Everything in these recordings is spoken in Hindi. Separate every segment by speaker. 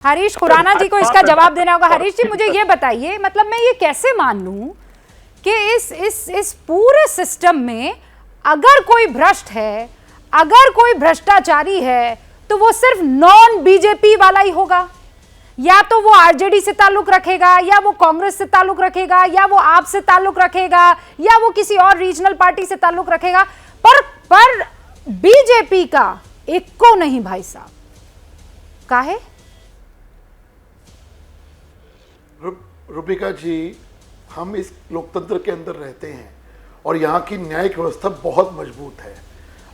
Speaker 1: हरीश खुराना जी को इसका जवाब देना होगा। हरीश जी मुझे ये बताइए, मतलब मैं ये कैसे मान लूं कि इस पूरे सिस्टम में अगर कोई भ्रष्ट है, अगर कोई भ्रष्टाचारी है, तो वो सिर्फ नॉन बीजेपी वाला ही होगा। या तो वो आरजेडी से ताल्लुक रखेगा, या वो कांग्रेस से ताल्लुक रखेगा, या वो आप से ताल्लुक रखेगा, या वो किसी और रीजनल पार्टी से ताल्लुक रखेगा, पर बीजेपी का एक को नहीं भाई साहब। काहे?
Speaker 2: रूबिका जी, हम इस लोकतंत्र के अंदर रहते हैं और यहाँ की न्यायिक व्यवस्था बहुत मजबूत है।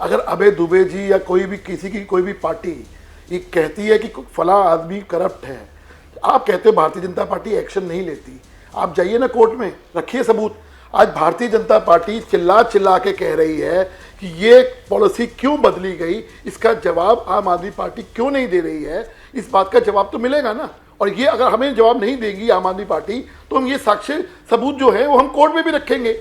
Speaker 2: अगर अभय दुबे जी या कोई भी किसी की कोई भी पार्टी ये कहती है कि फला आदमी करप्ट है, आप कहते हो भारतीय जनता पार्टी एक्शन नहीं लेती, आप जाइए ना कोर्ट में, रखिए सबूत। आज भारतीय जनता पार्टी चिल्ला चिल्ला के कह रही है कि ये पॉलिसी क्यों बदली गई, इसका जवाब आम आदमी पार्टी क्यों नहीं दे रही है। इस बात का जवाब तो मिलेगा ना। और ये अगर हमें जवाब नहीं देगी आम आदमी पार्टी, तो हम ये साक्ष्य सबूत जो है वो हम कोर्ट में भी रखेंगे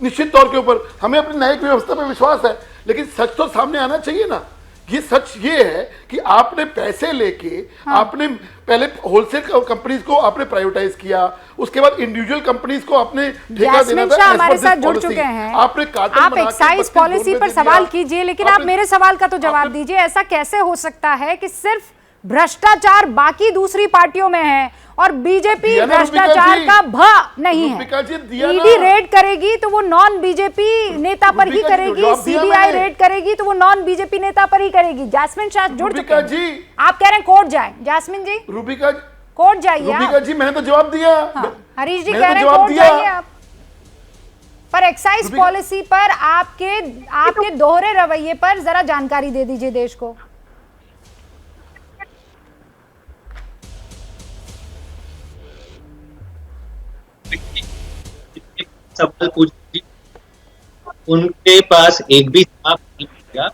Speaker 2: निश्चित तौर के ऊपर। हमें अपनी न्यायिक व्यवस्था पर विश्वास है, लेकिन सच तो सामने आना चाहिए ना। ये सच ये है कि आपने पैसे लेके आपने पहले होलसेल कंपनीज को आपने प्राइवेटाइज किया, उसके बाद इंडिविजुअल कंपनीज को आपने ठेका देना था।
Speaker 1: हमारे साथ जुड़ चुके हैं।
Speaker 2: आपने
Speaker 1: आप एक्साइज पॉलिसी पर सवाल कीजिए, लेकिन आप मेरे सवाल का तो जवाब दीजिए। ऐसा कैसे हो सकता है कि सिर्फ भ्रष्टाचार बाकी दूसरी पार्टियों में है और बीजेपी भ्रष्टाचार का भ नहीं है? ईडी रेड करेगी तो वो नॉन बीजेपी नेता पर ही करेगी, सीबीआई रेड करेगी तो वो नॉन बीजेपी नेता पर ही करेगी। जास्मिन शाह जुड़ चुके हैं। आप कह रहे हैं कोर्ट जाए, जास्मिन जी
Speaker 2: रूबिका
Speaker 1: कोर्ट जाइए।
Speaker 2: रूबिका जी मैंने तो जवाब दिया।
Speaker 1: हरीश जी कह रहे हैं कोर्ट जाइए आप। पर एक्साइज पॉलिसी पर आपके दोहरे रवैये पर जरा जानकारी दे दीजिए देश को।
Speaker 3: सवाल पूछ, उनके पास एक भी जवाब नहीं मिलेगा।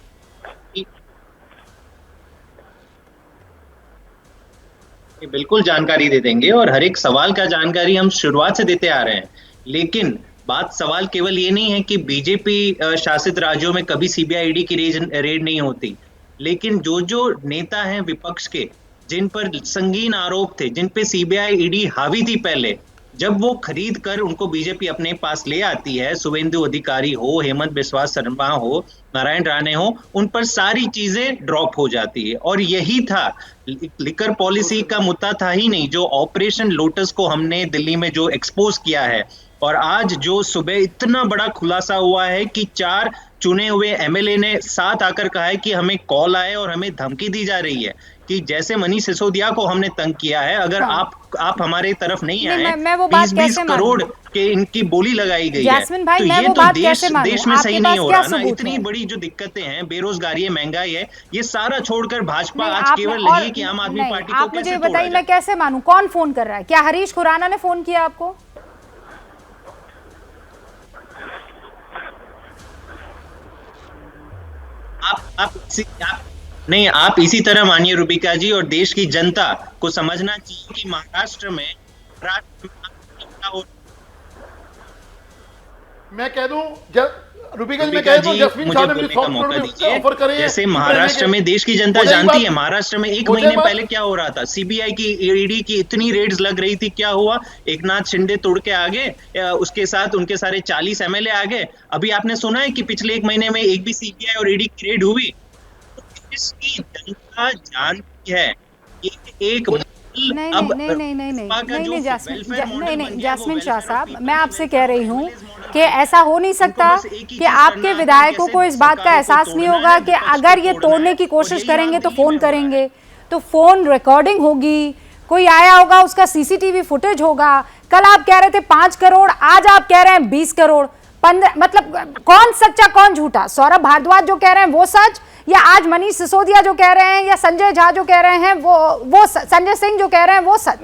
Speaker 3: बिल्कुल जानकारी दे देंगे और हर एक सवाल का जानकारी हम शुरुआत से देते आ रहे हैं। लेकिन बात सवाल केवल ये नहीं है कि बीजेपी शासित राज्यों में कभी सीबीआई ईडी की रेड नहीं होती, लेकिन जो नेता हैं विपक्ष के, जिन पर संगीन आरोप थे, जिन पे सीबीआई ईडी हावी थी पहले, जब वो खरीद कर उनको बीजेपी अपने पास ले आती है, शुभेंदु अधिकारी हो, हेमंत बिस्वा शर्मा हो, नारायण राणे हो, उन पर सारी चीजें ड्रॉप हो जाती है। और यही था, लिकर पॉलिसी का मुद्दा था ही नहीं, जो ऑपरेशन लोटस को हमने दिल्ली में जो एक्सपोज किया है। और आज जो सुबह इतना बड़ा खुलासा हुआ है कि 4 चुने हुए एमएलए ने साथ आकर कहा है कि हमें कॉल आए और हमें धमकी दी जा रही है कि जैसे मनीष सिसोदिया को हमने तंग किया है, अगर आप हमारे तरफ नहीं आए, 20-20 करोड़ के इनकी बोली लगाई गई है। तो ये तो देश में सही नहीं हो रहा ना। इतनी बड़ी जो दिक्कतें हैं, बेरोजगारी है, महंगाई है, ये सारा छोड़कर भाजपा आज केवल लगी कि आम आदमी पार्टी को
Speaker 1: कैसे तोड़ा जाए। बताइए मैं कैसे मानूं? कौन फोन कर रहा है? क्या हरीश खुराना ने फोन किया आपको?
Speaker 3: आप इसी तरह मानिए रूबिका जी, और देश की जनता को समझना चाहिए कि महाराष्ट्र में
Speaker 2: मैं कह दूं रूबिका जी, मैं कह दूं जस्मिन शाह ने मुझे
Speaker 3: मौका दीजिए। जैसे महाराष्ट्र में देश की जनता जानती है, महाराष्ट्र में 1 महीने पहले क्या हो रहा था, सीबीआई की ईडी की इतनी रेड्स लग रही थी, क्या हुआ, एकनाथ शिंदे तोड़ के आ गए, उसके साथ उनके सारे 40 एमएलए आ गए। अभी आपने सुना है कि पिछले 1 महीने में एक भी सीबीआई और ईडी की रेड हुई? इसकी जनता जानती है एक
Speaker 1: नहीं जास्मिन शाह साहब, मैं आपसे कह रही हूँ कि ऐसा हो नहीं सकता कि आपके विधायकों को इस बात का एहसास नहीं होगा कि अगर ये तोड़ने की कोशिश करेंगे तो फोन करेंगे, तो फोन रिकॉर्डिंग होगी, कोई आया होगा, उसका सीसीटीवी फुटेज होगा। कल आप कह रहे थे 5 करोड़, आज आप कह रहे हैं 20 करोड़, 15, मतलब कौन सच्चा कौन झूठा? सौरभ भारद्वाज जो कह रहे हैं वो सच, या आज मनीष सिसोदिया जो कह रहे हैं, या संजय झा जो कह रहे हैं वो संजय सिंह जो कह रहे हैं वो सच?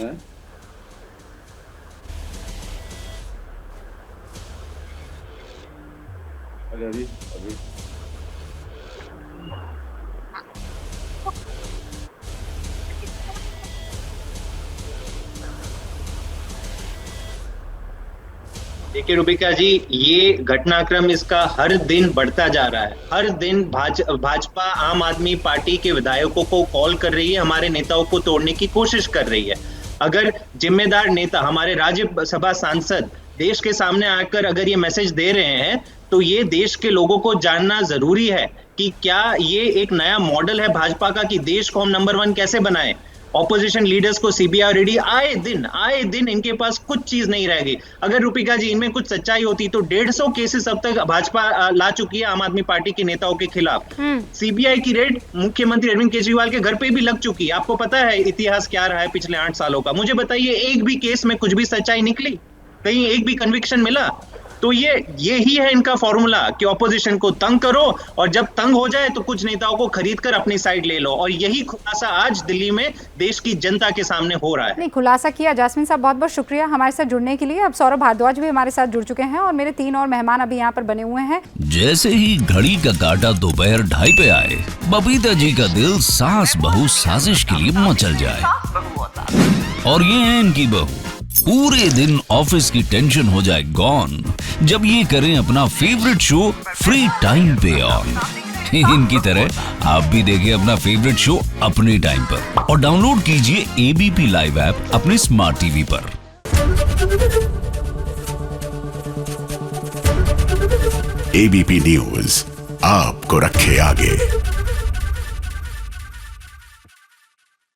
Speaker 3: देखिए रूबिका जी, ये घटनाक्रम इसका हर दिन बढ़ता जा रहा है। हर दिन भाजपा आम आदमी पार्टी के विधायकों को कॉल कर रही है, हमारे नेताओं को तोड़ने की कोशिश कर रही है। अगर जिम्मेदार नेता, हमारे राज्यसभा सांसद देश के सामने आकर अगर ये मैसेज दे रहे हैं, तो ये देश के लोगों को जानना जरूरी है कि क्या ये एक नया मॉडल है भाजपा का कि देश को हम नंबर 1 कैसे बनाएं। ऑपोजिशन लीडर्स को सीबीआई रेडी, आए दिन इनके पास कुछ चीज नहीं रहेगी। अगर रूपिका जी इनमें कुछ सच्चाई होती तो 150 केसेस अब तक भाजपा ला चुकी है आम आदमी पार्टी के नेताओं के खिलाफ। सीबीआई की रेड मुख्यमंत्री अरविंद केजरीवाल के घर पे भी लग चुकी है। आपको पता है इतिहास क्या रहा है पिछले 8 सालों का? मुझे बताइए, एक भी केस में कुछ भी सच्चाई निकली? कहीं एक भी कन्विक्शन मिला? तो ये ही है इनका फॉर्मूला कि ऑपोजिशन को तंग करो, और जब तंग हो जाए तो कुछ नेताओं को खरीद कर अपनी साइड ले लो। और यही खुलासा आज दिल्ली में देश की जनता के सामने हो रहा है।
Speaker 1: नहीं, खुलासा किया। जास्मिन साहब बहुत बहुत शुक्रिया हमारे साथ जुड़ने के लिए। अब सौरभ भारद्वाज भी हमारे साथ जुड़ चुके हैं और मेरे 3 और मेहमान अभी यहाँ पर बने हुए हैं।
Speaker 4: जैसे ही घड़ी का काटा दोपहर 2:30 पे आए, बबीता जी का दिल सास बहू साजिश के लिए मचल जाए। और ये है इनकी बहू, पूरे दिन ऑफिस की टेंशन हो जाए गॉन जब ये करें अपना फेवरेट शो फ्री टाइम पे ऑन। इनकी तरह आप भी देखें अपना फेवरेट शो अपने टाइम पर और डाउनलोड कीजिए एबीपी लाइव ऐप अपने स्मार्ट टीवी पर।
Speaker 5: एबीपी न्यूज आपको रखे आगे।